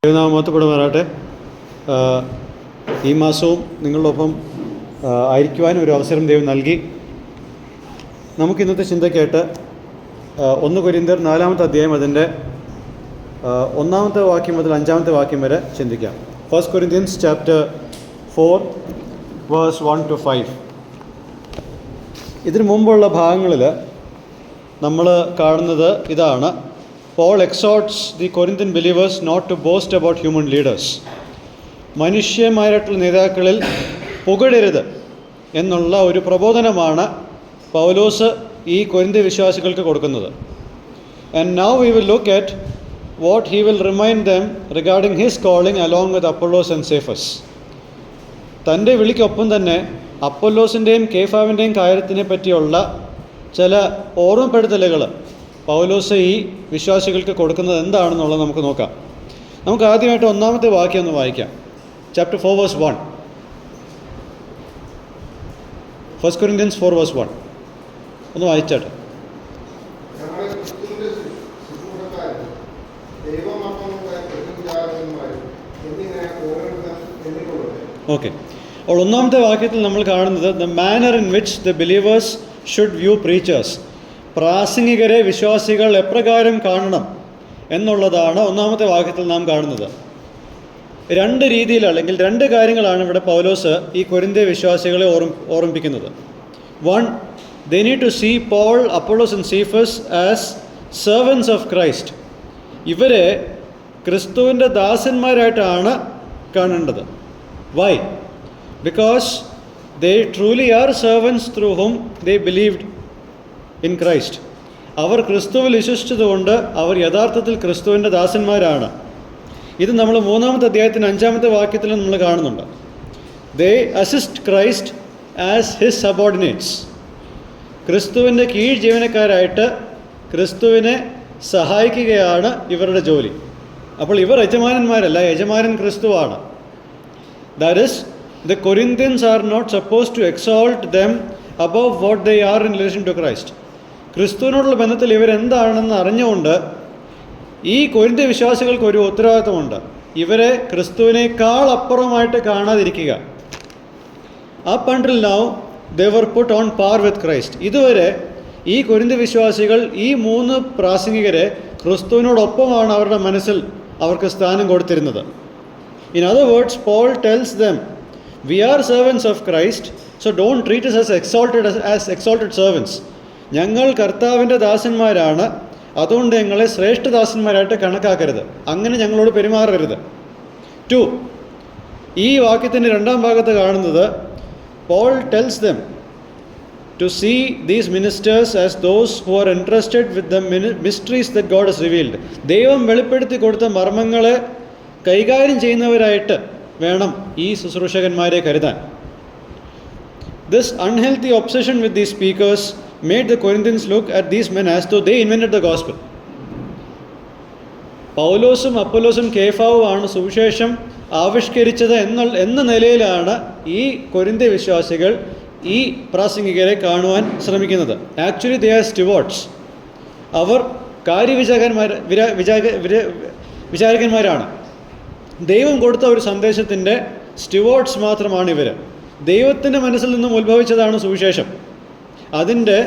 ദൈവനാമത്തിൽപ്പെടുമാറാട്ടെ. ഈ മാസവും നിങ്ങളോടൊപ്പം ആയിരിക്കുവാനും ഒരു അവസരം ദൈവം നൽകി. നമുക്കിന്നത്തെ ചിന്തയ്ക്കായിട്ട് 1 കൊരിന്ത്യർ 4-ാമത്തെ അധ്യായം അതിൻ്റെ 1-ാമത്തെ വാക്യം മുതൽ 5-ാമത്തെ വാക്യം വരെ ചിന്തിക്കാം. 1 Corinthians chapter 4 verse 1 to 5. ഇതിനു മുമ്പുള്ള ഭാഗങ്ങളിൽ നമ്മൾ കാണുന്നത് ഇതാണ്. Paul exhorts the Corinthian believers not to boast about human leaders. മനുഷ്യന്മാരായിട്ടുള്ള നേതാക്കളിൽ പുകഴരുത് എന്നുള്ള ഒരു പ്രബോധനമാണ് പൗലോസ് ഈ കൊരിന്ത്യ വിശ്വാസികൾക്ക് കൊടുക്കുന്നത്. And now we will look at what he will remind them regarding his calling along with Apollos and Cephas. തൻ്റെ വിളിക്കൊപ്പം തന്നെ അപ്പൊല്ലോസിൻ്റെയും കേഫാവിൻ്റെയും കാര്യത്തിനെ പറ്റിയുള്ള ചില ഓർമ്മപ്പെടുത്തലുകൾ പൗലോസ് ഈ വിശ്വാസികൾക്ക് കൊടുക്കുന്നത് എന്താണെന്നുള്ളത് നമുക്ക് നോക്കാം. നമുക്ക് ആദ്യമായിട്ട് 1-ാമത്തെ വാക്യം ഒന്ന് വായിക്കാം. Chapter 4 verse 1. 1 Corinthians 4 verse 1 ഒന്ന് വായിച്ചാട്ടെ. ഓക്കെ, അപ്പോൾ 1-ാമത്തെ വാക്യത്തിൽ നമ്മൾ കാണുന്നത് the manner in which the believers should view preachers. പ്രാസംഗികരെ വിശ്വാസികൾ എപ്രകാരം കാണണം എന്നുള്ളതാണ് 1-ാമത്തെ വാക്യത്തിൽ നാം കാണുന്നത്. 2 രീതിയിൽ അല്ലെങ്കിൽ 2 കാര്യങ്ങളാണ് ഇവിടെ പൗലോസ് ഈ കൊരിന്ത്യ വിശ്വാസികളെ ഓർമ്മിപ്പിക്കുന്നത്. 1, they need to see Paul, Apollos and Cephas as servants of Christ. ഇവരെ ക്രിസ്തുവിൻ്റെ ദാസന്മാരായിട്ടാണ് കാണേണ്ടത്. Why? Because they truly are servants through whom they believed in Christ. അവർ ക്രിസ്തുവിൽ വിശ്വസിച്ചതുകൊണ്ട് അവർ യഥാർത്ഥത്തിൽ ക്രിസ്തുവിൻ്റെ ദാസന്മാരാണ്. ഇത് നമ്മൾ 3-ാമത്തെ അധ്യായത്തിന് 5-ാമത്തെ വാക്യത്തിൽ നമ്മൾ കാണുന്നുണ്ട്. They assist Christ as his subordinates. ക്രിസ്തുവിൻ്റെ കീഴ് ജീവനക്കാരായിട്ട് ക്രിസ്തുവിനെ സഹായിക്കുകയാണ് ഇവരുടെ ജോലി. അപ്പോൾ ഇവർ യജമാനന്മാരല്ല, യജമാനൻ ക്രിസ്തുവാണ്. That is, the Corinthians are not supposed to exalt them above what they are in relation to Christ. ക്രിസ്തുവിനോടുള്ള ബന്ധത്തിൽ ഇവരെന്താണെന്ന് അറിഞ്ഞുകൊണ്ട് ഈ കൊരിന്ത്യ വിശ്വാസികൾക്ക് ഒരു ഉത്തരവാദിത്വമുണ്ട്. ഇവരെ ക്രിസ്തുവിനേക്കാൾ അപ്പുറമായിട്ട് കാണാതിരിക്കുക. Up until now they were put on par with Christ. ഇതുവരെ ഈ കൊരിന്ത്യ വിശ്വാസികൾ ഈ 3 പ്രാസംഗികരെ ക്രിസ്തുവിനോടൊപ്പമാണ് അവരുടെ മനസ്സിൽ അവർക്ക് സ്ഥാനം കൊടുത്തിരുന്നത്. In other words, Paul tells them, we are servants of Christ, so don't treat us as exalted servants. ഞങ്ങൾ കർത്താവിൻ്റെ ദാസന്മാരാണ്, അതുകൊണ്ട് ഞങ്ങളെ ശ്രേഷ്ഠദാസന്മാരായിട്ട് കണക്കാക്കരുത്, അങ്ങനെ ഞങ്ങളോട് പെരുമാറരുത്. 2, ഈ വാക്യത്തിൻ്റെ 2-ാം ഭാഗത്ത് കാണുന്നത് Paul tells them to see these ministers as those who are entrusted with the mysteries that God has revealed. ദൈവം വെളിപ്പെടുത്തി കൊടുത്ത മർമ്മങ്ങളെ കൈകാര്യം ചെയ്യുന്നവരായിട്ട് വേണം ഈ ശുശ്രൂഷകന്മാരെ കരുതാൻ. This unhealthy obsession with these speakers made the Corinthians look at these men as though they invented the gospel. പൗലോസും അപ്പൊല്ലോസും കേഫാവുമാണ് സുവിശേഷം ആവിഷ്കരിച്ചത് എന്ന നിലയിലാണ് ഈ കൊരിന്ത്യ വിശ്വാസികൾ ഈ പ്രാസംഗികരെ ശ്രമിക്കുന്നത്. Actually they are stewards. അവർ വിചാരകന്മാരാണ്. ദൈവം കൊടുത്ത ഒരു സന്ദേശത്തിൻ്റെ സ്റ്റുവാർഡ്സ് മാത്രമാണ് ഇവർ. ദൈവത്തിൻ്റെ മനസ്സിൽ നിന്നും ഉത്ഭവിച്ചതാണ് സുവിശേഷം, അതിൻ്റെ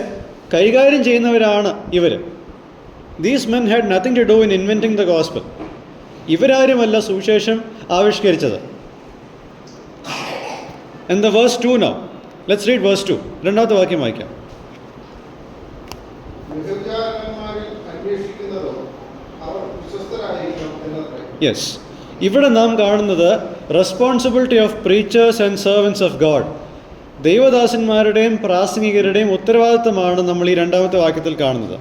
കൈകാര്യം ചെയ്യുന്നവരാണ് ഇവർ. These men had nothing to do in inventing the gospel. ഇവരാരുമല്ല സുവിശേഷം ആവിഷ്കരിച്ചത്. And the verse 2 now. Let's read verse 2. 2-ാമത്തെ വാക്യം വായിക്കാം. യെസ്, ഇവിടെ നാം കാണുന്നത് responsibility of preachers and servants of God. ദൈവദാസന്മാരുടെയും പ്രാസംഗികരുടെയും ഉത്തരവാദിത്തമാണ് നമ്മൾ ഈ 2-ാമത്തെ വാക്യത്തിൽ കാണുന്നത്.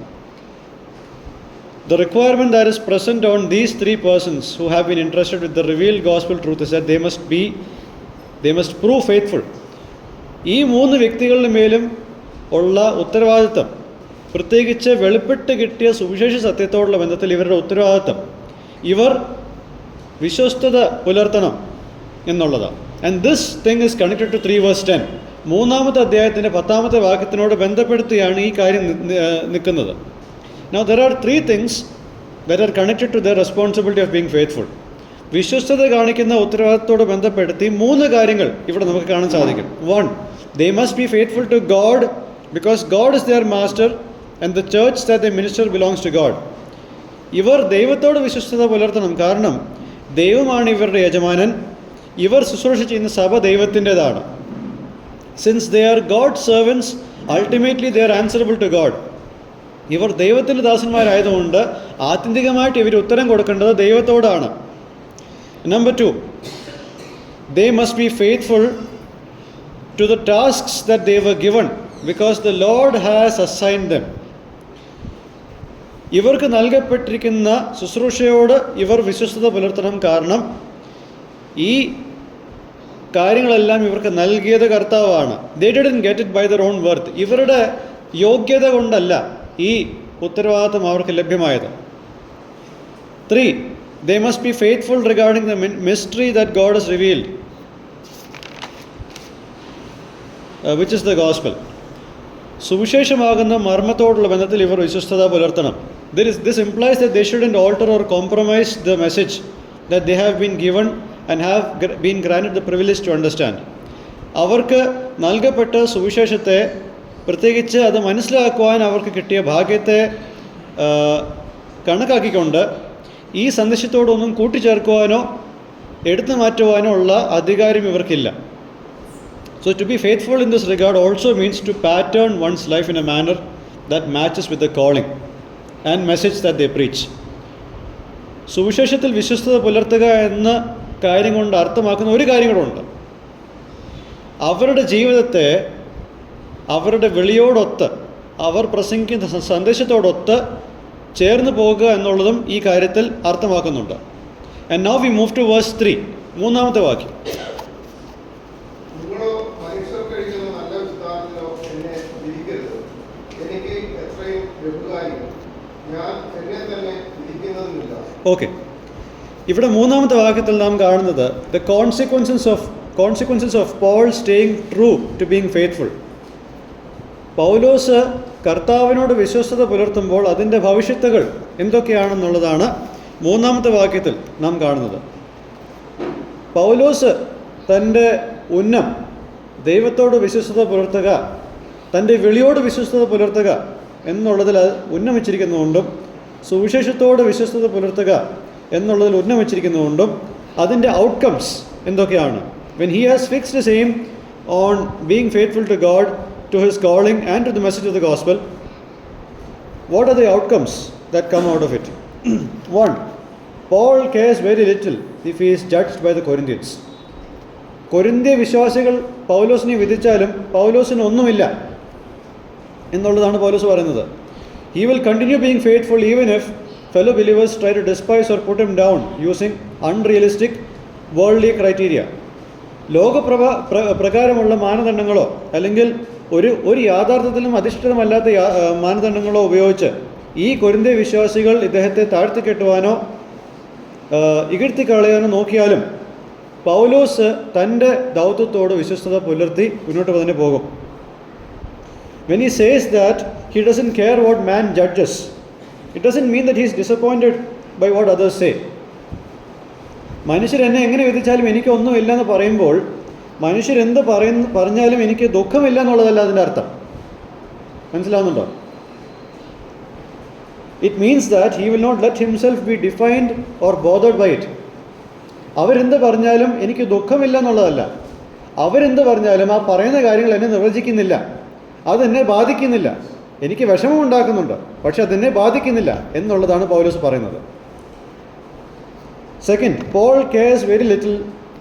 The requirement that is present on these 3 persons who have been entrusted with the revealed gospel truth is that they must prove faithful. ഈ 3 വ്യക്തികളുടെ മേലും ഉള്ള ഉത്തരവാദിത്തം, പ്രത്യേകിച്ച് വെളിപ്പെട്ട് കിട്ടിയ സുവിശേഷ സത്യത്തോടുള്ള ബന്ധത്തിൽ ഇവരുടെ ഉത്തരവാദിത്തം, ഇവർ വിശ്വസ്തത പുലർത്തണം എന്നുള്ളതാണ്. And this thing is connected to 3 verse 10. 3-ാമത്തെ അധ്യായത്തിൻ്റെ 10-ാമത്തെ വാക്യത്തിനോട് ബന്ധപ്പെടുത്തിയാണ് ഈ കാര്യം നിൽക്കുന്നത്. Now there are 3 things that are connected to their responsibility of being faithful. വിശ്വസ്തത കാണിക്കുന്ന ഉത്തരവാദിത്തത്തോട് ബന്ധപ്പെടുത്തി 3 കാര്യങ്ങൾ ഇവിടെ നമുക്ക് കാണാൻ സാധിക്കും. 1, they must be faithful to God because God is their master and the church that they minister belongs to God. ഇവർ ദൈവത്തോട് വിശ്വസ്തത പുലർത്തണം, കാരണം ദൈവമാണ് ഇവരുടെ യജമാനൻ. ഇവർ ശുശ്രൂഷ ചെയ്യുന്ന സഭ ദൈവത്തിൻ്റെതാണ്. Since they are God servants, ultimately they are answerable to God. ഇവർ ദൈവത്തിൻ്റെ ദാസന്മാരായതുകൊണ്ട് ആത്യന്തികമായിട്ട് ഇവർ ഉത്തരം കൊടുക്കേണ്ടത് ദൈവത്തോടാണ്. Number 2, they must be faithful to the tasks that they were given because the Lord has assigned them. ഇവർക്ക് നൽകപ്പെട്ടിരിക്കുന്ന ശുശ്രൂഷയോട് ഇവർ വിശ്വസ്തത പുലർത്തണം, കാരണം ഈ കാര്യങ്ങളെല്ലാം ഇവർക്ക് നൽകിയത് കർത്താവാണ്. They didn't get it by their own worth. ഇവരുടെ യോഗ്യത കൊണ്ടല്ല ഈ ഉത്തരവാദിത്തം അവർക്ക് ലഭ്യമായത്. 3, they must be faithful regarding the mystery that God has revealed, which is the gospel. സുവിശേഷമാകുന്ന മർമ്മത്തോടുള്ള ബന്ധത്തിൽ ഇവർ വിശ്വസ്തത പുലർത്തണം. This implies that they shouldn't alter or compromise the message that they have been given and have been granted the privilege to understand. അവർക്ക് നൽകപ്പെട്ട സുവിശേഷത്തെ, പ്രത്യേകിച്ച് അത് മനസ്സിലാക്കുവാൻ അവർക്ക് കിട്ടിയ ഭാഗ്യത്തെ കണക്കാക്കിക്കൊണ്ട് ഈ സന്ദേശത്തോടൊന്നും കൂട്ടിച്ചേർക്കുവാനോ എടുത്തു മാറ്റുവാനോ ഉള്ള അധികാരം ഇവർക്കില്ല. So to be faithful in this regard also means to pattern one's life in a manner that matches with the calling and message that they preach. സുവിശേഷത്തിൽ വിശ്വസ്തത പുലർത്തുക എന്ന കാര്യം കൊണ്ട് അർത്ഥമാക്കുന്ന ഒരു കാര്യം കൂടെ, അവരുടെ ജീവിതത്തെ അവരുടെ വിളിയോടൊത്ത്, അവർ പ്രസംഗിക്കുന്ന സന്ദേശത്തോടൊത്ത് ചേർന്ന് പോകുക എന്നുള്ളതും ഈ കാര്യത്തിൽ അർത്ഥമാക്കുന്നുണ്ട്. And now we move to verse 3, 3-ാമത്തെ വാക്യം. ഓക്കെ, ഇവിടെ 3-ാമത്തെ വാക്യത്തിൽ നാം കാണുന്നത് the consequences of Paul staying true to being faithful. പൗലോസ് കർത്താവിനോട് വിശ്വസ്തത പുലർത്തുമ്പോൾ അതിൻ്റെ ഭവിഷ്യത്തുകൾ എന്തൊക്കെയാണെന്നുള്ളതാണ് 3-ാമത്തെ വാക്യത്തിൽ നാം കാണുന്നത്. പൗലോസ് തൻ്റെ ഉന്നം ദൈവത്തോട് വിശ്വസ്തത പുലർത്തുക, തൻ്റെ വിളിയോട് വിശ്വസ്തത പുലർത്തുക എന്നുള്ളതിൽ ഉന്നമിച്ചിരിക്കുന്നതുകൊണ്ടും സുവിശേഷത്തോട് വിശ്വസ്തത പുലർത്തുക എന്നുള്ളതിൽ ഉന്നമിച്ചിരിക്കുന്നതുകൊണ്ടും അതിൻ്റെ ഔട്ട്കംസ് എന്തൊക്കെയാണ്. When he has fixed his aim on being faithful to God, to his calling and to the message of the gospel, what are the outcomes that come out of it? 1, Paul cares very little if he is judged by the Corinthians. കൊരിന്ത്യ വിശ്വാസികൾ പൗലോസിനെ വിധിച്ചാലും പൗലോസിന് ഒന്നുമില്ല എന്നുള്ളതാണ് പൗലോസ് പറയുന്നത്. He will continue being faithful even if fellow believers try to despise or put him down using unrealistic worldly criteria. പ്രകാരമുള്ള മാനദണ്ഡങ്ങളോ അല്ലെങ്കിൽ ഒരു യാഥാർത്ഥ്യത്തിലും അധിഷ്ഠിതമല്ലാത്ത മാനദണ്ഡങ്ങളോ ഉപയോഗിച്ച് ഈ കൊരിന്ത്യ വിശ്വാസികൾ ഇദ്ദേഹത്തെ താഴ്ത്തിക്കെട്ടുവാനോ ഇകഴ്ത്തിക്കളയാനോ നോക്കിയാലും പൗലോസ് തൻ്റെ ദൗത്യത്തോട് വിശ്വസ്തത പുലർത്തി മുന്നോട്ട് തന്നെ പോകും. When he says that he doesn't care what man judges, it doesn't mean that he is disappointed by what others say. മനുഷ്യരെന്നെ എങ്ങനെ വിധിച്ചാലും എനിക്കൊന്നുമില്ല എന്ന് പറയുമ്പോൾ മനുഷ്യരെന്ത് പറഞ്ഞാലും എനിക്ക് ദുഃഖമില്ല എന്നുള്ളതല്ല അതിൻ്റെ അർത്ഥം. മനസ്സിലാവുന്നുണ്ടോ? It means that he will not let himself be defined or bothered by it. അവരെന്ത് പറഞ്ഞാലും എനിക്ക് ദുഃഖമില്ല എന്നുള്ളതല്ല. അവരെന്ത് പറഞ്ഞാലും ആ പറയുന്ന കാര്യങ്ങൾ എന്നെ നിർവചിക്കുന്നില്ല, അതെന്നെ ബാധിക്കുന്നില്ല. എനിക്ക് വിഷമം ഉണ്ടാക്കുന്നുണ്ട്, പക്ഷെ അതെന്നെ ബാധിക്കുന്നില്ല എന്നുള്ളതാണ് പൗലോസ് പറയുന്നത്. Second, Paul cares very little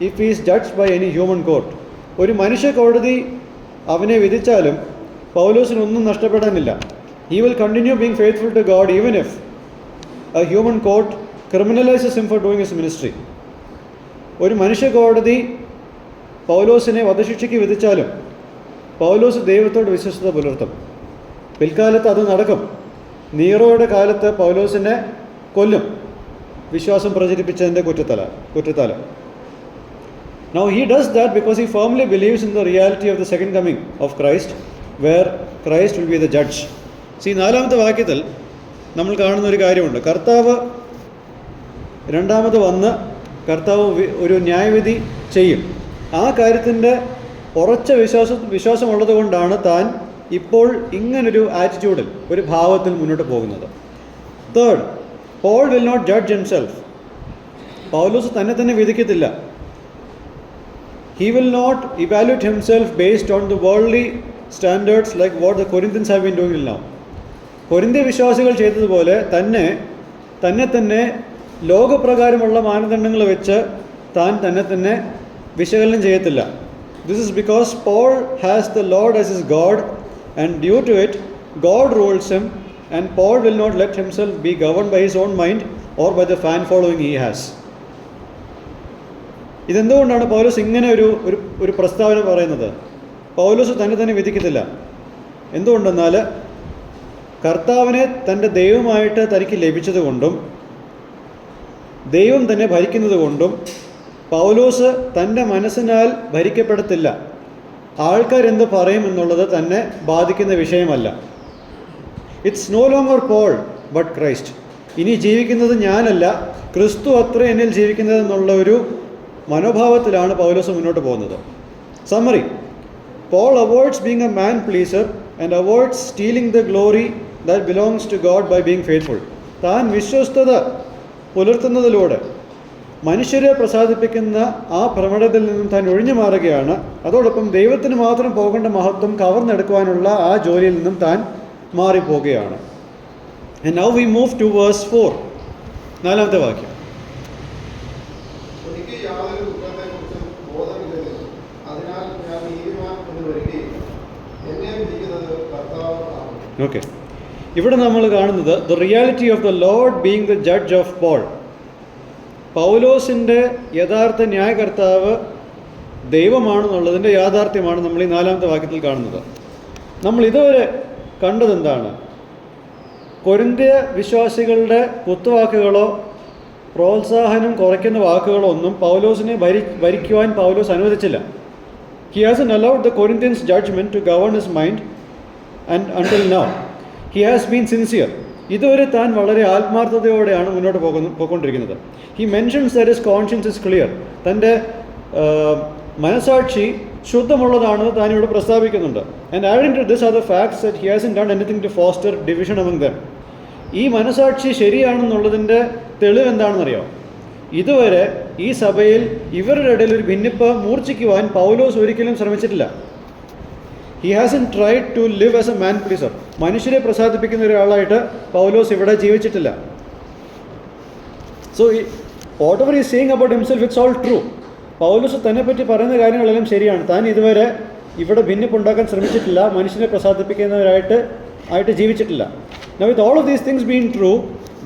if he is judged by any human court. ഒരു മനുഷ്യ കോടതി അവനെ വിധിച്ചാലും പൗലോസിനൊന്നും നഷ്ടപ്പെടാനില്ല. He will continue being faithful to God even if a human court criminalizes him for doing his ministry. ഒരു മനുഷ്യ കോടതി പൗലോസിനെ വധശിക്ഷയ്ക്ക് വിധിച്ചാലും പൗലോസ് ദൈവത്തോട് വിശ്വസ്തത പുലർത്തും. പിൽക്കാലത്ത് അത് നടക്കും. നീറോയുടെ കാലത്ത് പൗലോസിനെ കൊല്ലും, വിശ്വാസം പ്രചരിപ്പിച്ചതിൻ്റെ കുറ്റത്താൽ. Now he does that because he firmly believes in the reality of the second coming of Christ, where Christ will be the judge. See, 4-ാമത്തെ വാക്യത്തിൽ നമ്മൾ കാണുന്ന ഒരു കാര്യമുണ്ട്. കർത്താവ് രണ്ടാമത് വന്ന് കർത്താവ് ഒരു ന്യായവിധി ചെയ്യും. ആ കാര്യത്തിൻ്റെ ഉറച്ച വിശ്വാസമുള്ളത് കൊണ്ടാണ് താൻ ഇപ്പോൾ ഇങ്ങനൊരു ആറ്റിറ്റ്യൂഡിൽ, ഒരു ഭാവത്തിൽ മുന്നോട്ട് പോകുന്നത്. Third, Paul will not judge himself. പൗലോസ് തന്നെ വിധിക്കത്തില്ല. He will not evaluate himself based on the worldly standards like what the Corinthians have been doing till now. കൊരിന്ത്യ വിശ്വാസികൾ ചെയ്തതുപോലെ തന്നെ ലോകപ്രകാരമുള്ള മാനദണ്ഡങ്ങൾ വെച്ച് താൻ തന്നെ വിശകലനം ചെയ്യത്തില്ല. This is because Paul has the Lord as his God, and due to it, God rules him, and Paul will not let himself be governed by his own mind or by the fan following he has. ഇതെന്തുകൊണ്ടാണ് പൗലോസ് ഇങ്ങനെ ഒരു പ്രസ്താവന പറയുന്നത്? പൗലോസ് തന്നെ വിധിക്കത്തില്ല. എന്തുകൊണ്ടെന്നാൽ കർത്താവിനെ തൻ്റെ ദൈവമായിട്ട് തനിക്ക് ലഭിച്ചതുകൊണ്ടും ദൈവം തന്നെ ഭരിക്കുന്നത് കൊണ്ടും പൗലോസ് തൻ്റെ മനസ്സിനാൽ ഭരിക്കപ്പെടത്തില്ല. ആൾക്കാരെന്ത് പറയും എന്നുള്ളത് തന്നെ ബാധിക്കുന്ന വിഷയമല്ല. It's no longer Paul but Christ. ഇനി ജീവിക്കുന്നത് ഞാനല്ല, ക്രിസ്തു അത്ര എന്നിൽ ജീവിക്കുന്നത് എന്നുള്ള ഒരു മനോഭാവത്തിലാണ് പൗലോസ് മുന്നോട്ട് പോകുന്നത്. Summary: Paul avoids being a man pleaser and avoids stealing the glory that belongs to God by being faithful. താൻ വിശ്വസ്തത പുലർത്തുന്നതിലൂടെ മനുഷ്യരെ പ്രസാദിപ്പിക്കുന്ന ആ പ്രവണതയിൽ നിന്നും താൻ ഒഴിഞ്ഞു മാറുകയാണ്. അതോടൊപ്പം ദൈവത്തിന് മാത്രം പോകേണ്ട മഹത്വം കവർന്നെടുക്കുവാനുള്ള ആ ജോലിയിൽ നിന്നും താൻ മാറിപ്പോവുകയാണ്. And now we move to verse 4. നാലാമത്തെ വാക്യം. ഓക്കെ, ഇവിടെ നമ്മൾ കാണുന്നത് the reality of the Lord being the judge of Paul. പൗലോസിൻ്റെ യഥാർത്ഥ ന്യായകർത്താവ് ദൈവമാണെന്നുള്ളതിൻ്റെ യാഥാർത്ഥ്യമാണ് നമ്മൾ ഈ നാലാമത്തെ വാക്യത്തിൽ കാണുന്നത്. നമ്മൾ ഇതുവരെ കണ്ടതെന്താണ്? കൊരിന്ത്യ വിശ്വാസികളുടെ കുത്തുവാക്കുകളോ പ്രോത്സാഹനം കുറയ്ക്കുന്ന വാക്കുകളോ ഒന്നും പൗലോസിനെ ഭരിക്കുവാൻ പൗലോസ് അനുവദിച്ചില്ല. He hasn't allowed the Corinthians' judgment to govern his mind, and until now he has been sincere. ഇതുവരെ താൻ വളരെ ആത്മാർത്ഥതയോടെയാണ് മുന്നോട്ട് പോയിക്കൊണ്ടിരിക്കുന്നത്. He mentions that his conscience is clear. തൻ്റെ മനസാക്ഷി ശുദ്ധമുള്ളതാണെന്ന് താൻ ഇവിടെ പ്രസ്താവിക്കുന്നുണ്ട്. And adding to this are the facts that he hasn't done anything to foster division among them. ഈ മനസാക്ഷി ശരിയാണെന്നുള്ളതിൻ്റെ തെളിവ് എന്താണെന്നറിയാം? ഇതുവരെ ഈ സഭയിൽ ഇവരുടെ ഇടയിൽ ഒരു ഭിന്നിപ്പ് മൂർച്ഛിക്കുവാൻ പൗലോസ് ഒരിക്കലും ശ്രമിച്ചിട്ടില്ല. He hasn't tried to live as a man pleaser. മനുഷ്യരെ പ്രസാദിപ്പിക്കുന്ന ഒരാളായിട്ട് പൗലോസ് ഇവിടെ ജീവിച്ചിട്ടില്ല. So whatever he is saying about himself, it's all true. പൗലോസ് തന്നെപ്പറ്റി പറയുന്ന കാര്യങ്ങളെല്ലാം ശരിയാണ്. താൻ ഇതുവരെ ഇവിടെ ഭിന്നിപ്പുണ്ടാക്കാൻ ശ്രമിച്ചിട്ടില്ല, മനുഷ്യനെ പ്രസാദിപ്പിക്കുന്നവരായിട്ട് ജീവിച്ചിട്ടില്ല. Now with all of these things being true,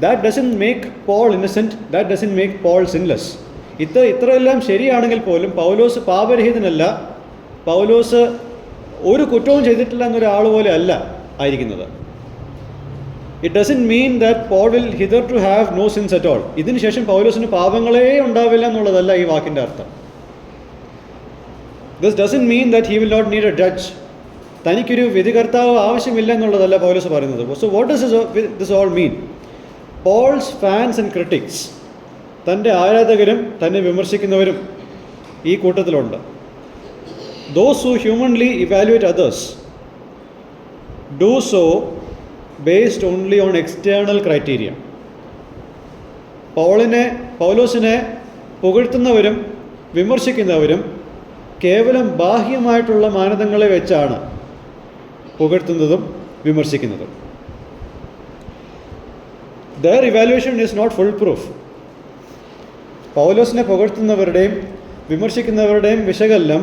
that doesn't make Paul innocent, that doesn't make Paul sinless. ഇത്രയെല്ലാം ശരിയാണെങ്കിൽ പോലും പൗലോസ് പാപരഹിതനല്ല, പൗലോസ് ഒരു കുറ്റവും ചെയ്തിട്ടില്ല എന്നൊരാൾ പോലെ അല്ല ആയിരിക്കുന്നത്. It doesn't mean that Paul will hitherto have no sins at all. ഇതിന് ശേഷം പൗലോസിന് പാപങ്ങളേ ഉണ്ടാവില്ല എന്നുള്ളതല്ല ഈ വാക്കിൻ്റെ അർത്ഥം. This doesn't mean that he will not need a judge. തനിക്കൊരു വിധികർത്താവ് ആവശ്യമില്ല എന്നുള്ളതല്ല പൗലോസ് പറയുന്നത്. So what does this all mean? Paul's fans and critics, തൻ്റെ ആരാധകരും തന്നെ വിമർശിക്കുന്നവരും ഈ കൂട്ടത്തിലുണ്ട്. Those who humanly evaluate others do so based only on external criteria. പൗലോസിനെ പുകഴ്ത്തുന്നവരും വിമർശിക്കുന്നവരും കേവലം ബാഹ്യമായിട്ടുള്ള മാനദണ്ഡങ്ങളെ വെച്ചാണ് പുകഴ്ത്തുന്നതും വിമർശിക്കുന്നതും. Their evaluation is not full proof. പൗലോസിനെ പുകഴ്ത്തുന്നവരുടെയും വിമർശിക്കുന്നവരുടെയും വിശകലനം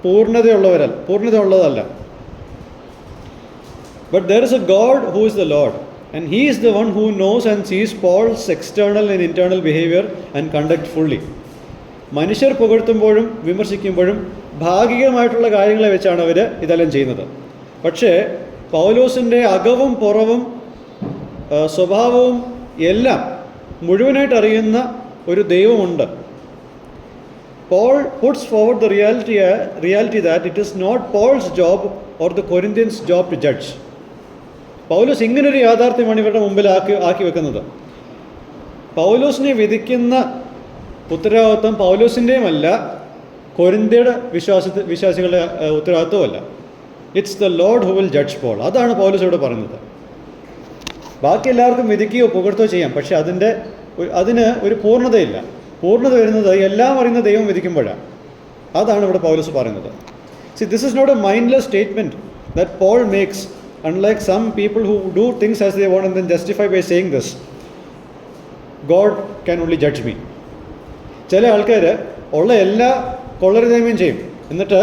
പൂർണ്ണതയുള്ളതല്ല. But there is a God who is the Lord, and He is the one who knows and sees Paul's external and internal behavior and conduct fully. മനുഷ്യർ പുകഴ്ത്തുമ്പോഴും വിമർശിക്കുമ്പോഴും ഭാഗികമായിട്ടുള്ള കാര്യങ്ങളെ വെച്ചാണ് അവർ ഇതെല്ലാം ചെയ്യുന്നത്. പക്ഷേ പൗലോസിൻ്റെ അകവും പുറവും സ്വഭാവവും എല്ലാം മുഴുവനായിട്ട് അറിയുന്ന ഒരു ദൈവമുണ്ട്. Paul puts forward the reality that it is not Paul's job or the Corinthians' job to judge. പൗലോസ് ഇങ്ങനൊരു യാഥാർത്ഥ്യമാണ് ഇവരുടെ മുമ്പിൽ ആക്കി വെക്കുന്നത്. പൗലോസിനെ വിധിക്കുന്ന ഉത്തരവാദിത്വം പൗലോസിൻ്റെയും അല്ല, കൊരിന്ത്യയുടെ വിശ്വാസികളുടെ ഉത്തരവാദിത്വമല്ല. It's the Lord who will judge Paul. അതാണ് പൗലോസ് ഇവിടെ പറയുന്നത്. ബാക്കി എല്ലാവർക്കും വിധിക്കുകയോ പുകഴ്ത്തുകയോ ചെയ്യാം, പക്ഷെ അതിന് ഒരു പൂർണ്ണതയില്ല. പൂർണ്ണത വരുന്നത് എല്ലാം അറിയുന്ന ദൈവം വിധിക്കുമ്പോഴാണ്. അതാണ് ഇവിടെ പൗലോസ് പറയുന്നത്. See, this is not a mindless statement that Paul makes, unlike some people who do things as they want and then justify by saying this, God can only judge me. ചില ആൾക്കാർ ഉള്ള എല്ലാ കൊള്ളരുതായ്മയും ചെയ്യും, എന്നിട്ട്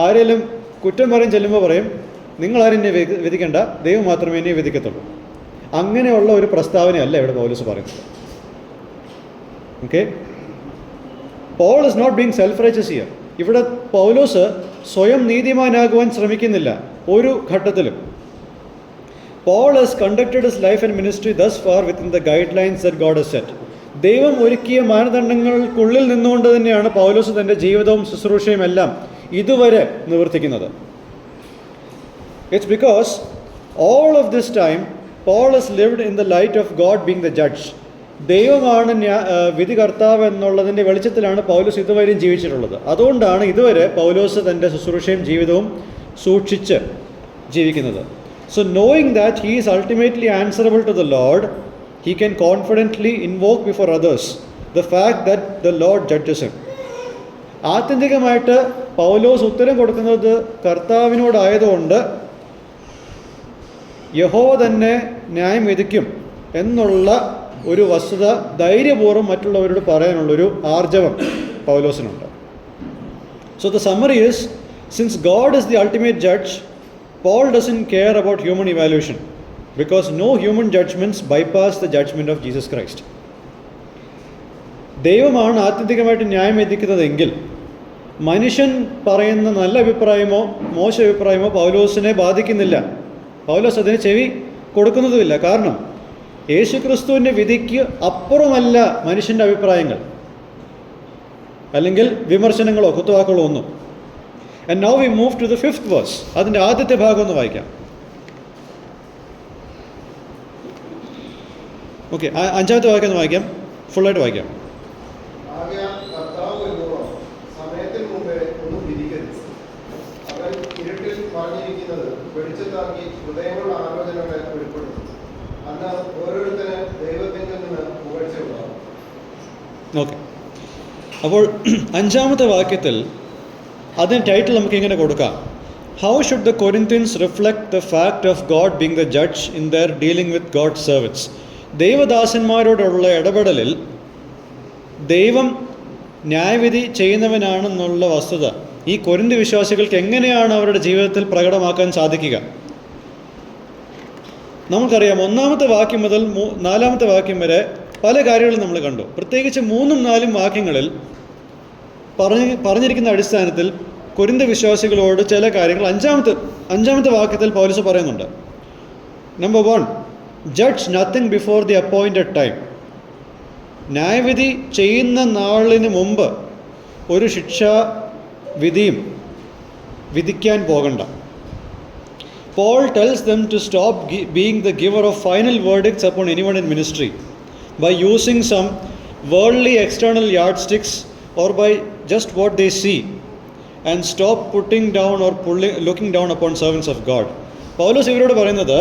ആരെങ്കിലും കുറ്റം പറയും ചെല്ലുമ്പോൾ പറയും, നിങ്ങളാരും എന്നെ വിധിക്കേണ്ട, ദൈവം മാത്രമേ എന്നെ വിധിക്കത്തുള്ളൂ. അങ്ങനെയുള്ള ഒരു പ്രസ്താവനയല്ല ഇവിടെ പൗലോസ് പറയുന്നത്. Okay, Paul is not being self righteous here. ഇവിടെ പൗലോസ് സ്വയം നീതിമാനാകുവാൻ ശ്രമിക്കുന്നില്ല ഒരു ഘട്ടത്തിലും. Paul has conducted his life and ministry thus far within the guidelines that God has set. ദൈവം ഒരുക്കിയ മാനദണ്ഡങ്ങൾക്കുള്ളിൽ നിന്നുകൊണ്ട് തന്നെയാണ് പൗലോസ് തൻ്റെ ജീവിതവും ശുശ്രൂഷയും എല്ലാം ഇതുവരെ നിവർത്തിക്കുന്നത്. It's because all of this time Paul has lived in the light of God being the judge. ദൈവമാണ് വിധി കർത്താവ് എന്നുള്ളതിൻ്റെ വെളിച്ചത്തിലാണ് പൗലോസ് ഇതുവരെയും ജീവിച്ചിട്ടുള്ളത്. അതുകൊണ്ടാണ് ഇതുവരെ പൗലോസ് തൻ്റെ ശുശ്രൂഷയും ജീവിതവും സൂക്ഷിച്ച് ജീവിക്കുന്നത്. So knowing that he is ultimately answerable to the Lord, he can confidently invoke before others the fact that the Lord judges him. ആത്യന്തികമായിട്ട് പൗലോസ് ഉത്തരം കൊടുക്കുന്നത് കർത്താവിനോടായതുകൊണ്ട് യഹോവ തന്നെ ന്യായം വിധിക്കും എന്നുള്ള ഒരു വസ്തുത ധൈര്യപൂർവ്വം മറ്റുള്ളവരോട് പറയാനുള്ളൊരു ആർജവം പൗലോസിനുണ്ട്. So the summary is, since God is the ultimate judge, Paul doesn't care about human evaluation because no human judgments bypass the judgment of Jesus Christ. ദൈവമാണ് ആത്യന്തികമായിട്ട് ന്യായം വിധിക്കുന്നതെങ്കിൽ മനുഷ്യൻ പറയുന്ന നല്ല അഭിപ്രായമോ മോശം അഭിപ്രായമോ പൗലോസിനെ ബാധിക്കുന്നില്ല. പൗലോസ് അതിന് ചെവി കൊടുക്കുന്നതുമില്ല. കാരണം യേശുക്രിസ്തുവിൻ്റെ വിധിക്ക് അപ്പുറമല്ല മനുഷ്യൻ്റെ അഭിപ്രായങ്ങൾ അല്ലെങ്കിൽ വിമർശനങ്ങളോ കുത്തുവാക്കുകളോ ഒന്നും. And now we move to the 5th verse. അതിൻ്റെ ആദ്യത്തെ ഭാഗം ഒന്ന് വായിക്കാം. ഓക്കെ, 5ാമത്തെ വാക്യം ഒന്ന് വായിക്കാം, ഫുള്ളായിട്ട് വായിക്കാം. ഓക്കെ, അപ്പോൾ 5ാമത്തെ വാക്യത്തിൽ അതിന് ടൈറ്റിൽ നമുക്ക് ഇങ്ങനെ കൊടുക്കാം: how should the Corinthians reflect the fact of God being the judge in their dealing with God servants. ദൈവദാസന്മാരോടുള്ള ഇടപെടലിൽ ദൈവം ന്യായവിധി ചെയ്യുന്നവനാണെന്നുള്ള വസ്തുത ഈ കൊരിന്ത്യ വിശ്വാസികൾക്ക് എങ്ങനെയാണ് അവരുടെ ജീവിതത്തിൽ പ്രകടമാക്കാൻ സാധിക്കുക? നമുക്കറിയാം, 1ാമത്തെ വാക്യം മുതൽ 4ാമത്തെ വാക്യം വരെ പല കാര്യങ്ങളും നമ്മൾ കണ്ടു. പ്രത്യേകിച്ച് 3ഉം 4ഉം വാക്യങ്ങളിൽ പറഞ്ഞിരിക്കുന്ന അടിസ്ഥാനത്തിൽ കൊരിന്ത്യ വിശ്വാസികളോട് ചില കാര്യങ്ങൾ 5ാമത്തെ വാക്യത്തിൽ പൗലോസ് പറയുന്നുണ്ട്. Number 1, judge nothing before the appointed time. ന്യായവിധി ചെയ്യുന്ന നാളിന് മുമ്പ് ഒരു ശിക്ഷാ വിധിയും വിധിക്കാൻ പോകണ്ട. Paul tells them to stop being the giver of final verdicts upon anyone in ministry by using some worldly external yardsticks or by just what they see, and stop putting down or looking down upon servants of God. പൗലോസ് ഇവരോട് പറയുന്നത്,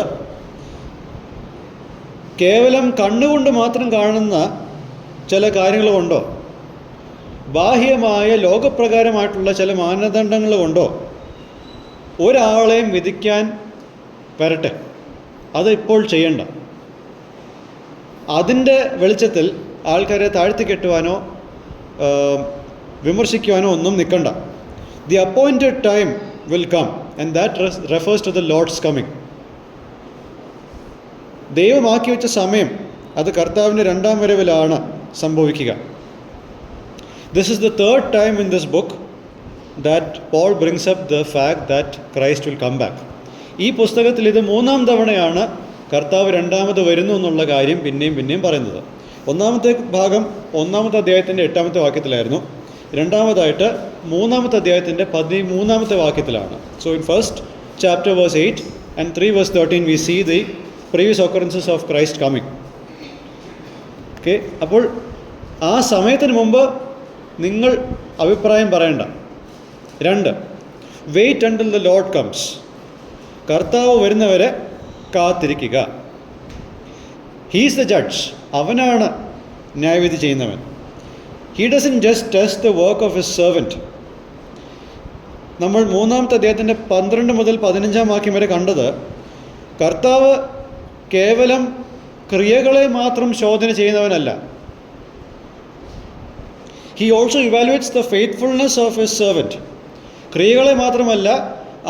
കേവലം കണ്ണുകൊണ്ട് മാത്രം കാണുന്ന ചില കാര്യങ്ങൾ കൊണ്ടോ ബാഹ്യമായ ലോകപ്രകാരമായിട്ടുള്ള ചില മാനദണ്ഡങ്ങൾ കൊണ്ടോ ഒരാളെയും വിധിക്കാൻ വരട്ടെ, അത് ഇപ്പോൾ ചെയ്യണ്ട. അതിൻ്റെ വെളിച്ചത്തിൽ ആൾക്കാരെ താഴ്ത്തിക്കെട്ടുവാനോ വിമർശിക്കുവാനോ ഒന്നും നിൽക്കണ്ട. The appointed time will come and that refers to the lord's coming. ദൈവമാക്കി വെച്ച സമയം അത് കർത്താവിൻ്റെ 2ാം വരവിലാണ് സംഭവിക്കുക. This is the 3rd time in this book that Paul brings up the fact that Christ will come back. ഈ പുസ്തകത്തിൽ ഇത് 3ാം തവണയാണ് കർത്താവ് 2ാമത് വരുന്നു എന്നുള്ള കാര്യം പിന്നെയും പറയുന്നത്. 1ാമത്തെ ഭാഗം 1ാമത്തെ അധ്യായത്തിൻ്റെ 8ാമത്തെ വാക്യത്തിലായിരുന്നു. 2ാമതായിട്ട് 3ാമത്തെ അധ്യായത്തിൻ്റെ 13ാമത്തെ വാക്യത്തിലാണ്. So in first chapter verse 8 and 3 verse 13 we see the previous occurrences of Christ coming. Okay, അപ്പോൾ ആ സമയത്തിന് മുമ്പ് നിങ്ങൾ അഭിപ്രായം പറയണ്ട. 2, wait until the Lord comes. കർത്താവ് വരുന്നവരെ കാത്തിരിക്കുക. He's the judge. അവനാണ് ന്യായവിധി ചെയ്യുന്നവൻ. He doesn't just test the work of his servant. നമ്മൾ 3-ാമത്തെ അധ്യായത്തിൻ്റെ 12 മുതൽ 15 വാക്യം വരെ കണ്ടത്, കർത്താവ് കേവലം ക്രിയകളെ മാത്രം ശോധന ചെയ്യുന്നവനല്ല. He also evaluates the faithfulness of his servant. ക്രിയകളെ മാത്രമല്ല,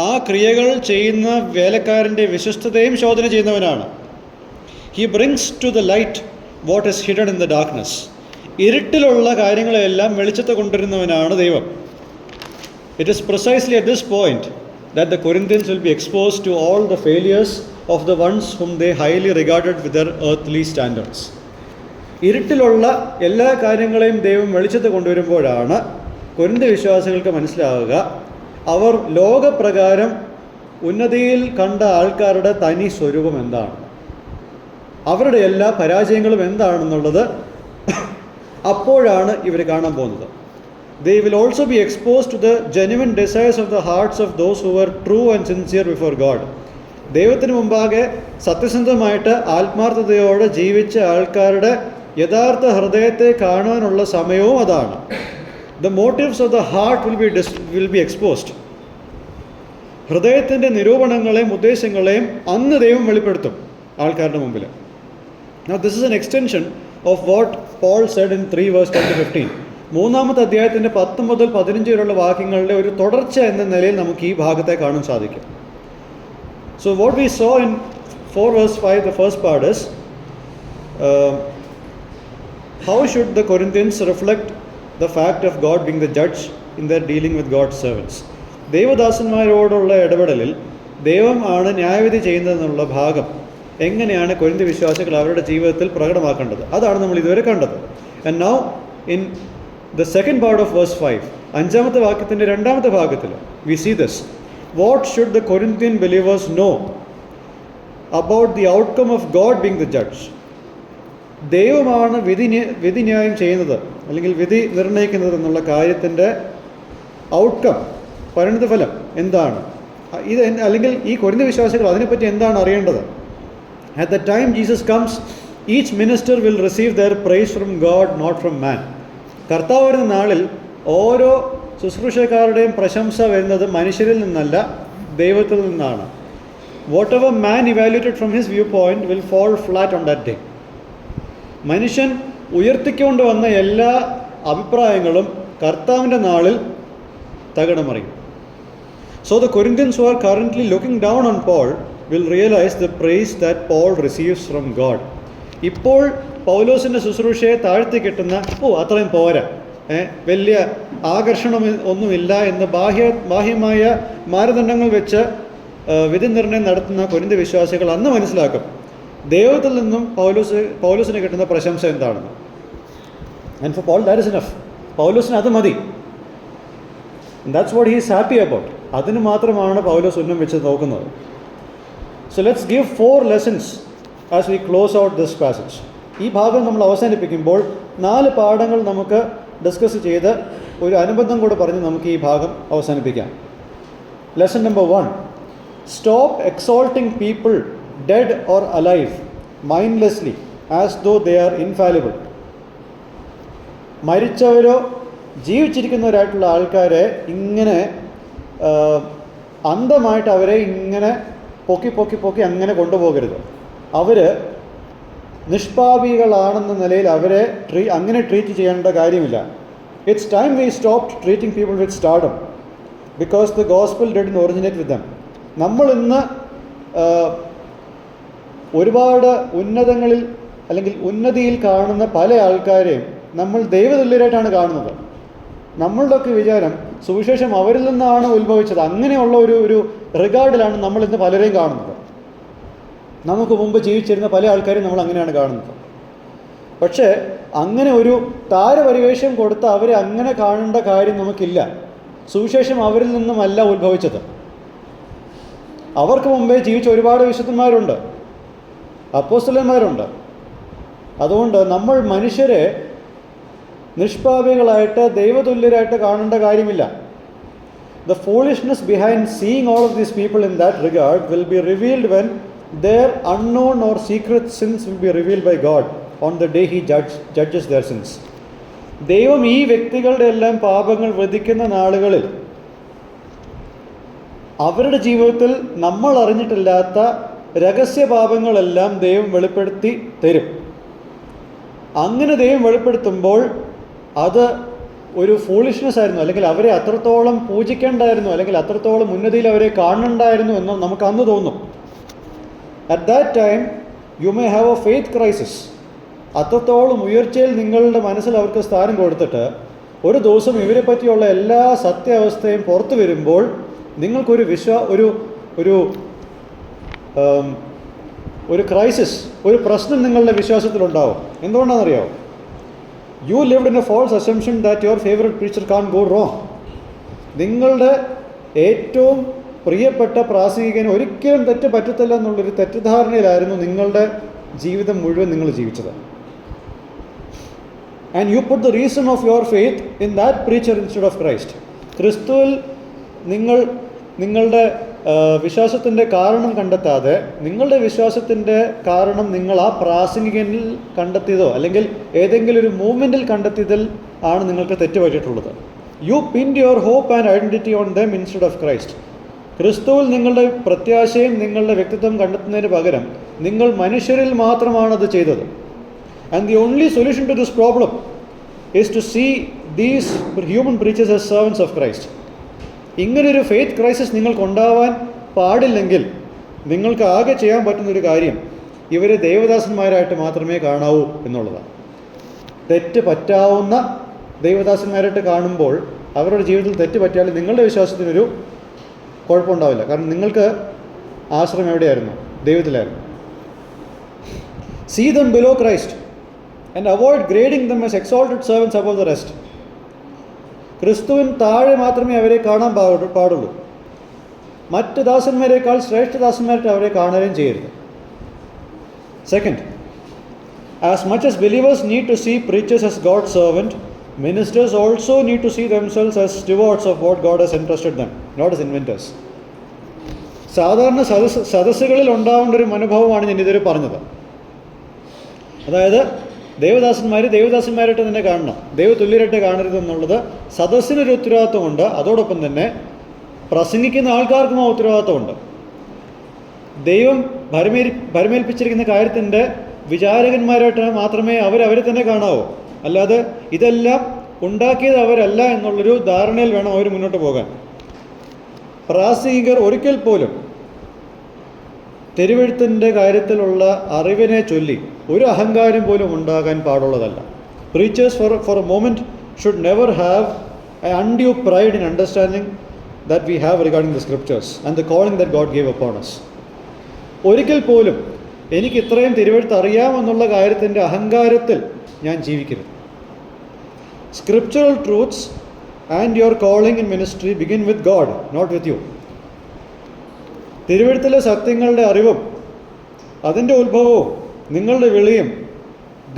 ആ ക്രിയകൾ ചെയ്യുന്ന വേലക്കാരൻ്റെ വിശ്വസ്തതയും ശോധന ചെയ്യുന്നവനാണ്. He brings to the light what is hidden in the darkness. ഇരുട്ടിലുള്ള കാര്യങ്ങളെല്ലാം വെളിച്ചത്ത് കൊണ്ടുവരുന്നവനാണ് ദൈവം. It is precisely at this point that the Corinthians will be exposed to all the failures of the ones whom they highly regarded with their earthly standards. ഇരുട്ടിലുള്ള എല്ലാ കാര്യങ്ങളെയും ദൈവം വെളിച്ചത്ത് കൊണ്ടുവരുമ്പോഴാണ് കൊരിന്ത്യ വിശ്വാസികൾക്ക് മനസ്സിലാവുക, അവർ ലോകപ്രകാരം ഉന്നതിയിൽ കണ്ട ആൾക്കാരുടെ തനി സ്വരൂപം എന്താണ്, അവരുടെ എല്ലാ പരാജയങ്ങളും എന്താണെന്നുള്ളത് അപ്പോഴാണ് ഇവർ കാണാൻ പോകുന്നത്. They will also be exposed to the genuine desires of the hearts of those who were true and sincere before God. ദൈവത്തിന് മുമ്പാകെ സത്യസന്ധമായിട്ട് ആത്മാർത്ഥതയോടെ ജീവിച്ച ആൾക്കാരുടെ യഥാർത്ഥ ഹൃദയത്തെ കാണാനുള്ള സമയവും അതാണ്. The motives of the heart will be exposed. ഹൃദയത്തിൻ്റെ നിരൂപണങ്ങളെയും ഉദ്ദേശങ്ങളെയും അന്ന് ദൈവം വെളിപ്പെടുത്തും ആൾക്കാരുടെ മുമ്പിൽ. Now this is an extension of what Paul said in 3 verse 10-15. 3-ാമത്തെ അധ്യായത്തിൻ്റെ 10 മുതൽ 15 വരെയുള്ള വാക്യങ്ങളുടെ ഒരു തുടർച്ച എന്ന നിലയിൽ നമുക്ക് ഈ ഭാഗത്തെ കാണാൻ സാധിക്കും. So what we saw in 4 verse 5, the first part is, how should the Corinthians reflect the fact of God being the judge in their dealing with God's servants? ദൈവദാസന്മാരോടുള്ള ഇടപെടലിൽ ദൈവം ആണ് ന്യായവിധി ചെയ്യുന്നതെന്നുള്ള ഭാഗം എങ്ങനെയാണ് കൊരിന്ത്യ വിശ്വാസികൾ അവരുടെ ജീവിതത്തിൽ പ്രകടമാക്കേണ്ടത്, അതാണ് നമ്മൾ ഇതുവരെ കണ്ടത്. And now in the second part of verse 5, 5-ാമത്തെ വാക്യത്തിൻ്റെ 2-ാമത്തെ ഭാഗത്തിൽ we see this. What should the Corinthian believers know about the outcome of God being the judge? ദൈവമാണ് വിധിന്യായം ചെയ്യുന്നത് അല്ലെങ്കിൽ വിധി നിർണ്ണയിക്കുന്നത് എന്നുള്ള കാര്യത്തിൻ്റെ ഔട്ട്കം, പരിണിതഫലം എന്താണ്, ഇത് അല്ലെങ്കിൽ ഈ കൊരിന്ത്യ വിശ്വാസികൾ അതിനെപ്പറ്റി എന്താണ് അറിയേണ്ടത്? At the time Jesus comes, each minister will receive their praise from God, not from man. കർത്താവ് വരുന്ന നാളിൽ ഓരോ ശുശ്രൂഷക്കാരുടെയും പ്രശംസ വരുന്നത് മനുഷ്യരിൽ നിന്നല്ല, ദൈവത്തിൽ നിന്നാണ്. Whatever man evaluated from his view point will fall flat on that day. മനുഷ്യൻ ഉയർത്തിക്കൊണ്ട് വന്ന എല്ലാ അഭിപ്രായങ്ങളും കർത്താവിൻ്റെ നാളിൽ തകിടം മറിയും. So the Corinthians who are currently looking down on Paul will realize the praise that Paul receives from God. ഇപ്പോൾ പൗലോസിൻ്റെ ശുശ്രൂഷയെ താഴ്ത്തി കിട്ടുന്ന അത്രയും പോരാ, വലിയ ആകർഷണം ഒന്നുമില്ല എന്ന് ബാഹ്യമായ മാനദണ്ഡങ്ങൾ വെച്ച് വിധി നിർണ്ണയം നടത്തുന്ന കൊരിന്ത്യ വിശ്വാസികൾ അന്ന് മനസ്സിലാക്കും ദൈവത്തിൽ നിന്നും പൗലോസിന് കിട്ടുന്ന പ്രശംസ എന്താണെന്ന്. And for Paul that is enough. പൗലോസിന് അത് മതി. That's what he is happy about. അതിന് മാത്രമാണ് പൗലോസ് ഉന്നം വെച്ച് നോക്കുന്നത്. So let's give 4 lessons as we close out this passage. ഈ ഭാഗം നമ്മൾ അവസാനിപ്പിക്കുമ്പോൾ 4 പാഠങ്ങൾ നമുക്ക് ഡിസ്കസ് ചെയ്ത് ഒരു അനുബന്ധം കൂടെ പറഞ്ഞ് നമുക്ക് ഈ ഭാഗം അവസാനിപ്പിക്കാം. Lesson number 1, stop exalting people dead or alive mindlessly as though they are infallible. മരിച്ചവരോ ജീവിച്ചിരിക്കുന്നവരായിട്ടുള്ള ആൾക്കാരെ ഇങ്ങനെ അന്ധമായിട്ട് അവരെ ഇങ്ങനെ പൊക്കി അങ്ങനെ കൊണ്ടുപോകരുത്. അവർ നിഷ്പാപികളാണെന്ന നിലയിൽ അവരെ അങ്ങനെ ട്രീറ്റ് ചെയ്യേണ്ട കാര്യമില്ല. It's time we stopped treating people with stardom because the gospel didn't originate with them. നമ്മൾ ഇന്ന് ഒരുപാട് ഉന്നതങ്ങളിൽ അല്ലെങ്കിൽ ഉന്നതിയിൽ കാണുന്ന പല ആൾക്കാരെയും നമ്മൾ ദൈവതുല്യരായിട്ടാണ് കാണുന്നത്. നമ്മളുടെയൊക്കെ വിചാരം സുവിശേഷം അവരിൽ നിന്നാണ് ഉത്ഭവിച്ചത്. അങ്ങനെയുള്ള ഒരു റിഗാർഡിലാണ് നമ്മൾ ഇന്ന് പലരെയും കാണുന്നത്. നമുക്ക് മുമ്പ് ജീവിച്ചിരുന്ന പല ആൾക്കാരെയും നമ്മൾ അങ്ങനെയാണ് കാണുന്നത്. പക്ഷേ അങ്ങനെ ഒരു താരപരിവേഷം കൊടുത്ത് അവരെ അങ്ങനെ കാണേണ്ട കാര്യം നമുക്കില്ല. സുവിശേഷം അവരിൽ നിന്നുമല്ല ഉത്ഭവിച്ചത്. അവർക്ക് മുമ്പേ ജീവിച്ച ഒരുപാട് വിശുദ്ധന്മാരുണ്ട്, അപ്പോസ്തലന്മാരുണ്ട്. അതുകൊണ്ട് നമ്മൾ മനുഷ്യരെ നിഷ്പാപികളായിട്ട് ദൈവതുല്യരായിട്ട് കാണേണ്ട കാര്യമില്ല. The foolishness behind seeing all of these people in that regard will be revealed when their unknown or secret sins will be revealed by God on the day He judges their sins. ദൈവം ഈ വ്യക്തികളുടെ എല്ലാം പാപങ്ങൾ വിധിക്കുന്ന നാളുകളിൽ അവരുടെ ജീവിതത്തിൽ നമ്മൾ അറിഞ്ഞിട്ടില്ലാത്ത രഹസ്യ പാപങ്ങളെല്ലാം ദൈവം വെളിപ്പെടുത്തി തരും. അങ്ങനെ ദൈവം വെളിപ്പെടുത്തുമ്പോൾ അത് ഒരു ഫൂളിഷ്നെസ് ആയിരുന്നു, അല്ലെങ്കിൽ അവരെ അത്രത്തോളം പൂജിക്കേണ്ടായിരുന്നു, അല്ലെങ്കിൽ അത്രത്തോളം ഉന്നതിയിൽ അവരെ കാണണ്ടായിരുന്നു എന്ന് നമുക്ക് അന്ന് തോന്നും. At that time you may have A faith crisis. അത്രത്തോളം ഉയർച്ചയിൽ നിങ്ങളുടെ മനസ്സിൽ അവർക്ക് സ്ഥാനം കൊടുത്തിട്ട് ഒരു ദിവസം ഇവരെ പറ്റിയുള്ള എല്ലാ സത്യാവസ്ഥയും പുറത്തു വരുമ്പോൾ നിങ്ങൾക്കൊരു ഒരു ക്രൈസിസ്, ഒരു പ്രശ്നം നിങ്ങളുടെ വിശ്വാസത്തിലുണ്ടാവും. എന്തുകൊണ്ടാണെന്നറിയാമോ? You lived in a false assumption that your favorite preacher can't go wrong. നിങ്ങളുടെ ഏറ്റവും പ്രിയപ്പെട്ട പ്രാസംഗികന് ഒരിക്കലും തെറ്റ് പറ്റത്തില്ല എന്നുള്ളൊരു തെറ്റിദ്ധാരണയിലായിരുന്നു നിങ്ങളുടെ ജീവിതം മുഴുവൻ നിങ്ങൾ ജീവിച്ചത്. And you put the reason of your faith in that preacher instead of Christ. ക്രിസ്തുവിൽ നിങ്ങളുടെ വിശ്വാസത്തിൻ്റെ കാരണം കണ്ടെത്താതെ നിങ്ങളുടെ വിശ്വാസത്തിൻ്റെ കാരണം നിങ്ങൾ ആ പ്രാസംഗികനിൽ കണ്ടെത്തിയതോ അല്ലെങ്കിൽ ഏതെങ്കിലും ഒരു മൂവ്മെൻറ്റിൽ കണ്ടെത്തിയതിൽ ആണ് നിങ്ങൾക്ക് തെറ്റുപറ്റിയിട്ടുള്ളത്. You pinned your hope and identity on them instead of Christ. ക്രിസ്തുവിൽ നിങ്ങളുടെ പ്രത്യാശയും നിങ്ങളുടെ വ്യക്തിത്വം കണ്ടെത്തുന്നതിന് പകരം നിങ്ങൾ മനുഷ്യരിൽ മാത്രമാണത് ചെയ്തത്. And the only solution to this problem is to see these human preachers as servants of Christ. ഇങ്ങനൊരു ഫെയ്ത്ത് ക്രൈസിസ് നിങ്ങൾക്കുണ്ടാവാൻ പാടില്ലെങ്കിൽ നിങ്ങൾക്ക് ആകെ ചെയ്യാൻ പറ്റുന്നൊരു കാര്യം ഇവരെ ദൈവദാസന്മാരായിട്ട് മാത്രമേ കാണാവൂ എന്നുള്ളതാണ്. തെറ്റ് പറ്റാവുന്ന ദൈവദാസന്മാരായിട്ട് കാണുമ്പോൾ അവരുടെ ജീവിതത്തിൽ തെറ്റ് പറ്റിയാലും നിങ്ങളുടെ വിശ്വാസത്തിനൊരു കുഴപ്പമുണ്ടാവില്ല. കാരണം നിങ്ങൾക്ക് ആശ്രയം എവിടെയായിരുന്നു? ദൈവത്തിലായിരുന്നു. See them below Christ and avoid grading them as exalted servants above the rest. ക്രിസ്തുവിന് താഴെ മാത്രമേ അവരെ കാണാൻ പാടുള്ളൂ. മറ്റ് ദാസന്മാരെക്കാൾ ശ്രേഷ്ഠദാസന്മാരായിട്ട് അവരെ കാണുകയും ചെയ്യരുത്. Second, as much as believers need to see preachers as God's servant, ministers also need to see themselves as stewards of what God has entrusted them, not as inventors. സാധാരണ സദസ്സുകളിൽ ഉണ്ടാവേണ്ട ഒരു മനോഭാവമാണ് ഞാൻ ഇതുവരെ പറഞ്ഞത്. അതായത് ദൈവദാസന്മാരായിട്ട് തന്നെ കാണണം, ദൈവതുല്യരായിട്ട് കാണരുതെന്നുള്ളത് സദസ്സിനൊരു ഉത്തരവാദിത്വമുണ്ട്. അതോടൊപ്പം തന്നെ പ്രസംഗിക്കുന്ന ആൾക്കാർക്കും ആ ഉത്തരവാദിത്വമുണ്ട്. ദൈവം ഭരമേൽപ്പിച്ചിരിക്കുന്ന കാര്യത്തിൻ്റെ വിചാരകന്മാരായിട്ട് മാത്രമേ അവരെ തന്നെ കാണാവൂ. അല്ലാതെ ഇതെല്ലാം ഉണ്ടാക്കിയത് അവരല്ല എന്നുള്ളൊരു ധാരണയിൽ വേണം അവർ മുന്നോട്ട് പോകാൻ. പ്രാസംഗികർ ഒരിക്കൽ പോലും തിരുവെഴുത്തിൻ്റെ കാര്യത്തിലുള്ള അറിവിനെ ചൊല്ലി ഒരു അഹങ്കാരം പോലും ഉണ്ടാകാൻ പാടുള്ളതല്ല. Preachers for a moment should never have an undue pride in understanding that we have regarding the scriptures and the calling that God gave upon us. ഒരിക്കൽ പോലും എനിക്ക് ഇത്രയും തിരുവെഴുത്ത് അറിയാമെന്നുള്ള കാര്യത്തിൻ്റെ അഹങ്കാരത്തിൽ ഞാൻ ജീവിക്കരുത്. Scriptural truths and your calling in ministry begin with God, not with you. തിരുവെഴുത്തിലെ സത്യങ്ങളുടെ അറിവും അതിൻ്റെ ഉത്ഭവവും നിങ്ങളുടെ വിളിയും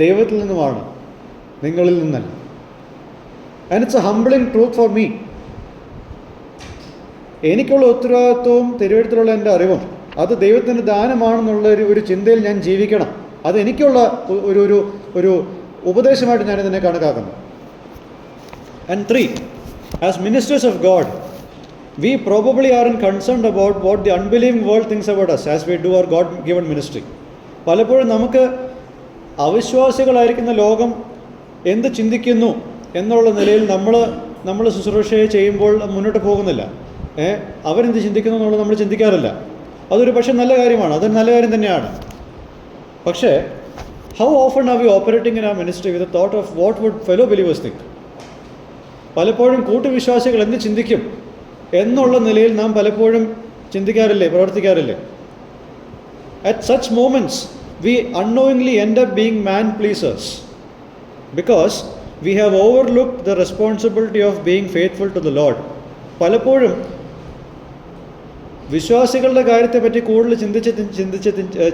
ദൈവത്തിൽ നിന്നുമാണ്, നിങ്ങളിൽ നിന്നല്ല. And it's a humbling truth for me. എനിക്കുള്ള ഉത്തരവാദിത്വവും തിരുവെഴുത്തിലുള്ള എൻ്റെ അറിവും അത് ദൈവത്തിൻ്റെ ദാനമാണെന്നുള്ള ഒരു ചിന്തയിൽ ഞാൻ ജീവിക്കണം. അത് എനിക്കുള്ള ഒരു ഉപദേശമായിട്ട് ഞാനിതിനെ കണക്കാക്കുന്നു. And 3, as ministers of God, we probably aren't concerned about what the unbelieving world thinks about us as we do our God-given ministry. പലപ്പോഴും നമുക്ക് അവിശ്വാസികളായിരിക്കുന്ന ലോകം എന്ത് ചിന്തിക്കുന്നു എന്നുള്ള നിലയിൽ നമ്മൾ ശുശ്രൂഷയെ ചെയ്യുമ്പോൾ മുന്നോട്ട് പോകുന്നില്ല. അവരെന്ത് ചിന്തിക്കുന്നു എന്നുള്ളത് നമ്മൾ ചിന്തിക്കാറില്ല. അതൊരു പക്ഷേ നല്ല കാര്യമാണ്, അതൊരു നല്ല കാര്യം തന്നെയാണ്. പക്ഷേ how often are we operating in a ministry with a thought of what would fellow believers think? പലപ്പോഴും കൂട്ടുവിശ്വാസികൾ എന്ത് ചിന്തിക്കും എന്നുള്ള നിലയിൽ നാം പലപ്പോഴും ചിന്തിക്കാറില്ലേ, പ്രവർത്തിക്കാറില്ലേ? At such moments we unknowingly end up being man pleasers because we have overlooked the responsibility of being faithful to the Lord. പലപ്പോഴും വിശ്വാസികളുടെ കാര്യത്തെപ്പറ്റി കൂടുതൽ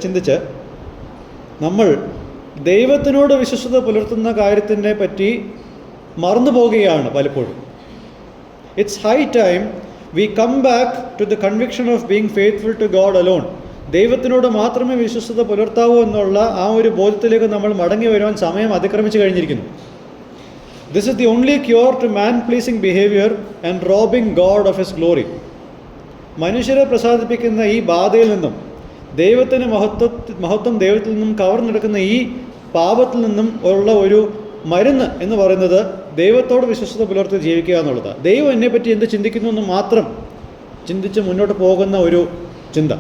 ചിന്തിച്ച് നമ്മൾ ദൈവത്തിനോട് വിശ്വസ്തത പുലർത്തുന്ന കാര്യത്തിനെ പറ്റി മറന്നു പോവുകയാണ് പലപ്പോഴും. It's high time we come back to the conviction of being faithful to God alone. ദൈവത്തിനോട് മാത്രമേ വിശ്വസ്തത പുലർത്താവൂ എന്നുള്ള ആ ഒരു ബോധ്യത്തിലേക്ക് നമ്മൾ മടങ്ങി വരുവാൻ സമയം അതിക്രമിച്ചു കഴിഞ്ഞിരിക്കുന്നു. This is the only cure to man pleasing behaviour and robbing God of his glory. മനുഷ്യരെ പ്രസാദിപ്പിക്കുന്ന ഈ ബാധയിൽ നിന്നും, ദൈവത്തിന് മഹത്വം ദൈവത്തിൽ നിന്നും കവർന്നെടുക്കുന്ന ഈ പാപത്തിൽ നിന്നും ഉള്ള ഒരു മരുന്ന് എന്ന് പറയുന്നത് ദൈവത്തോട് വിശ്വസ്തത പുലർത്തി ജീവിക്കുക എന്നുള്ളതാണ്. ദൈവം എന്നെപ്പറ്റി എന്ത് ചിന്തിക്കുന്നു എന്ന് മാത്രം ചിന്തിച്ച് മുന്നോട്ട് പോകുന്ന ഒരു ചിന്ത.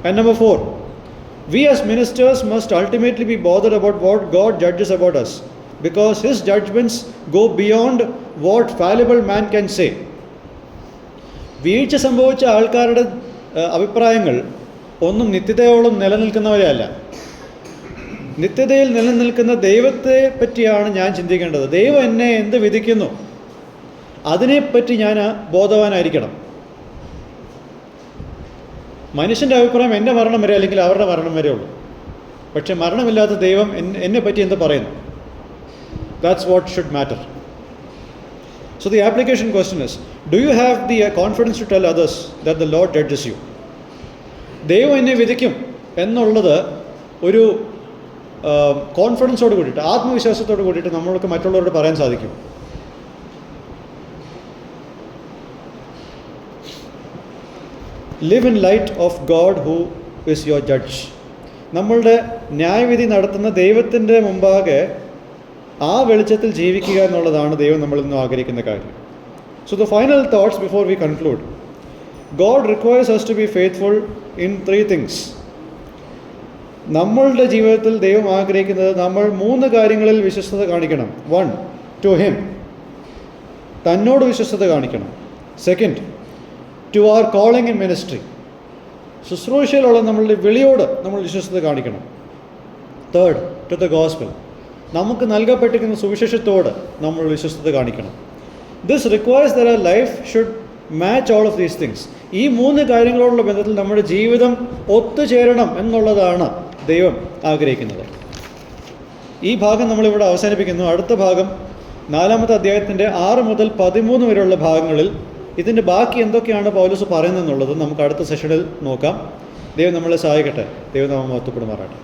And number 4, we as ministers must ultimately be bothered about what God judges about us, because His judgments go beyond what fallible man can say. വീഴ്ച സംഭവിച്ച ആൾക്കാരുടെ അഭിപ്രായങ്ങൾ ഒന്നും നിത്യതയോളം നിലനിൽക്കുന്നവരെ അല്ല. നിത്യതയിൽ നിലനിൽക്കുന്ന ദൈവത്തെ പറ്റിയാണ് ഞാൻ ചിന്തിക്കേണ്ടത്. ദൈവം എന്നെ എന്ത് വിധിക്കുന്നു അതിനെപ്പറ്റി ഞാൻ ബോധവാനായിരിക്കണം. മനുഷ്യൻ്റെ അഭിപ്രായം എൻ്റെ മരണം വരെ അല്ലെങ്കിൽ അവരുടെ മരണം വരെ ഉള്ളൂ. പക്ഷെ മരണമില്ലാത്ത ദൈവം എന്നെ പറ്റി എന്ത് പറയുന്നു? That's what should matter. So the application question is, do you have the confidence to tell others that the Lord judges you? ദൈവം എന്നെ വിധിക്കും എന്നുള്ളത് ഒരു കോൺഫിഡൻസോട് കൂടിയിട്ട്, ആത്മവിശ്വാസത്തോട് കൂടിയിട്ട് നമ്മൾക്ക് മറ്റുള്ളവരോട് പറയാൻ സാധിക്കും. Live in light of God who is your judge. നമ്മളുടെ ന്യായവിധി നടത്തുന്ന ദൈവത്തിൻ്റെ മുമ്പാകെ ആ വെളിച്ചത്തിൽ ജീവിക്കുക എന്നുള്ളതാണ് ദൈവം നമ്മളിൽ നിന്നും ആഗ്രഹിക്കുന്ന കാര്യം. So the final thoughts before we conclude. God requires us to be faithful in 3 things. നമ്മളുടെ ജീവിതത്തിൽ ദൈവം ആഗ്രഹിക്കുന്നത് നമ്മൾ 3 കാര്യങ്ങളിൽ വിശ്വസ്തത കാണിക്കണം. 1, to him, തന്നോട് വിശ്വസ്തത കാണിക്കണം. 2, to our calling in ministry, ശുശ്രൂഷയിലുള്ള നമ്മളുടെ വിളിയോട് നമ്മൾ വിശ്വസ്തത കാണിക്കണം. 3, to the gospel, നമുക്ക് നൽകപ്പെട്ടിരിക്കുന്ന സുവിശേഷത്തോട് നമ്മൾ വിശ്വസ്തത കാണിക്കണം. This requires that our life should match all of these things. ഈ 3 കാര്യങ്ങളോടുള്ള ബന്ധത്തിൽ നമ്മുടെ ജീവിതം ഒത്തുചേരണം എന്നുള്ളതാണ് ദൈവം ആഗ്രഹിക്കുന്നത്. ഈ ഭാഗം നമ്മളിവിടെ അവസാനിപ്പിക്കുന്നു. അടുത്ത ഭാഗം 4-ാമത്തെ അധ്യായത്തിൻ്റെ 6 മുതൽ 13 വരെയുള്ള ഭാഗങ്ങളിൽ ഇതിൻ്റെ ബാക്കി എന്തൊക്കെയാണ് പൗലോസ് പറയുന്നത് എന്നുള്ളത് നമുക്ക് അടുത്ത സെഷനിൽ നോക്കാം. ദൈവം നമ്മളെ സഹായിക്കട്ടെ. ദൈവം നാമം മഹത്വപ്പെടുമാറാകട്ടെ.